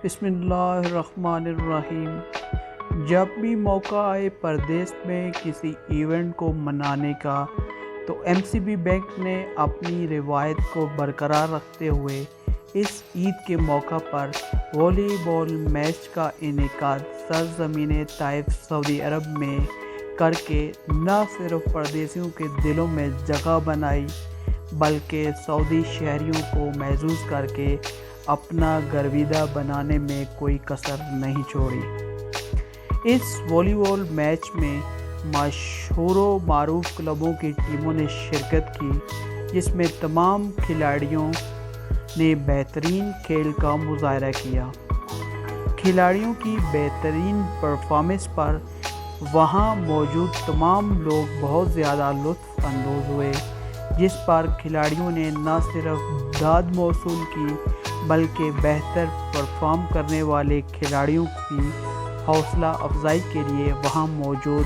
بسم اللہ الرحمن الرحیم۔ جب بھی موقع آئے پردیس میں کسی ایونٹ کو منانے کا تو ایم سی بی بینک نے اپنی روایت کو برقرار رکھتے ہوئے اس عید کے موقع پر والی بال میچ کا انعقاد سرزمین طائف سعودی عرب میں کر کے نہ صرف پردیسیوں کے دلوں میں جگہ بنائی بلکہ سعودی شہریوں کو محظوظ کر کے اپنا گرویدہ بنانے میں کوئی کسر نہیں چھوڑی۔ اس والی بال میچ میں مشہور و معروف کلبوں کی ٹیموں نے شرکت کی، جس میں تمام کھلاڑیوں نے بہترین کھیل کا مظاہرہ کیا۔ کھلاڑیوں کی بہترین پرفارمنس پر وہاں موجود تمام لوگ بہت زیادہ لطف اندوز ہوئے، جس پر کھلاڑیوں نے نہ صرف داد موصول کی بلکہ بہتر پرفارم کرنے والے کھلاڑیوں کی حوصلہ افزائی کے لیے وہاں موجود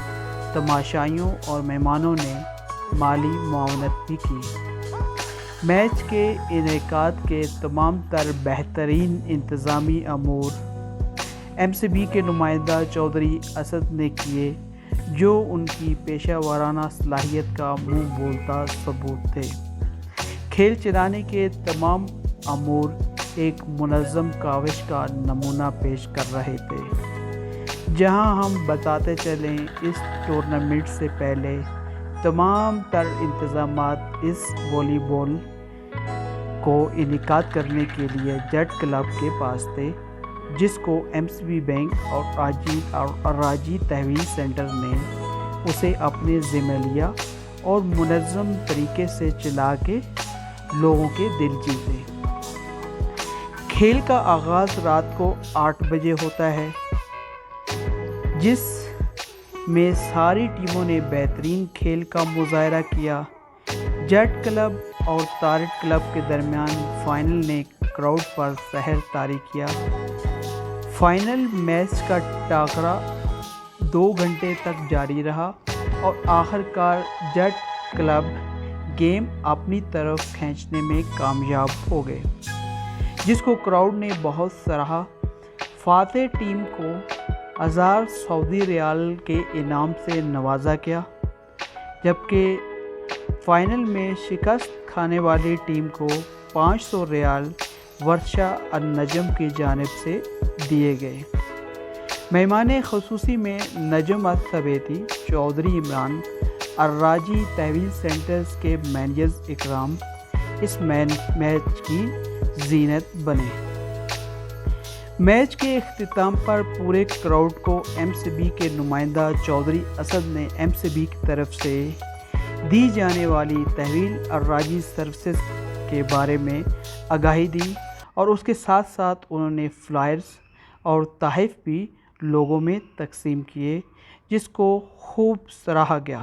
تماشائیوں اور مہمانوں نے مالی معاونت بھی کی۔ میچ کے انعقاد کے تمام تر بہترین انتظامی امور ایم سی بی کے نمائندہ چودھری اسد نے کیے، جو ان کی پیشہ ورانہ صلاحیت کا منہ بولتا ثبوت تھے۔ کھیل چلانے کے تمام امور ایک منظم کاوش کا نمونہ پیش کر رہے تھے۔ جہاں ہم بتاتے چلیں، اس ٹورنامنٹ سے پہلے تمام تر انتظامات اس والی بال کو انعقاد کرنے کے لیے جیٹ کلب کے پاس تھے، جس کو ایم سی بی بینک اور راجی تحویل سینٹر نے اسے اپنے ذمہ لیا اور منظم طریقے سے چلا کے لوگوں کے دل جیتے۔ کھیل کا آغاز رات کو 8 بجے ہوتا ہے، جس میں ساری ٹیموں نے بہترین کھیل کا مظاہرہ کیا۔ جیٹ کلب اور طارق کلب کے درمیان فائنل نے کراؤڈ پر سحر طاری کیا۔ فائنل میچ کا ٹاکرا 2 گھنٹے تک جاری رہا اور آخر کار جیٹ کلب گیم اپنی طرف کھینچنے میں کامیاب ہو گئے، جس کو کراؤڈ نے بہت سراہا۔ فاتح ٹیم کو 1000 سعودی ریال کے انعام سے نوازا گیا، جبکہ فائنل میں شکست کھانے والی ٹیم کو 500 ریال ورشہ النجم کی جانب سے دیے گئے۔ مہمان خصوصی میں نجم الثبیتی، چودھری عمران، الراجی تحویل سینٹرز کے مینیجر اکرام اس میچ کی زینت بنے۔ میچ کے اختتام پر پورے کراؤڈ کو ایم سی بی کے نمائندہ چودھری اسد نے ایم سی بی کی طرف سے دی جانے والی تحویل الراجی سروسز کے بارے میں آگاہی دی اور اس کے ساتھ ساتھ انہوں نے فلائرز اور تحائف بھی لوگوں میں تقسیم کیے، جس کو خوب سراہا گیا۔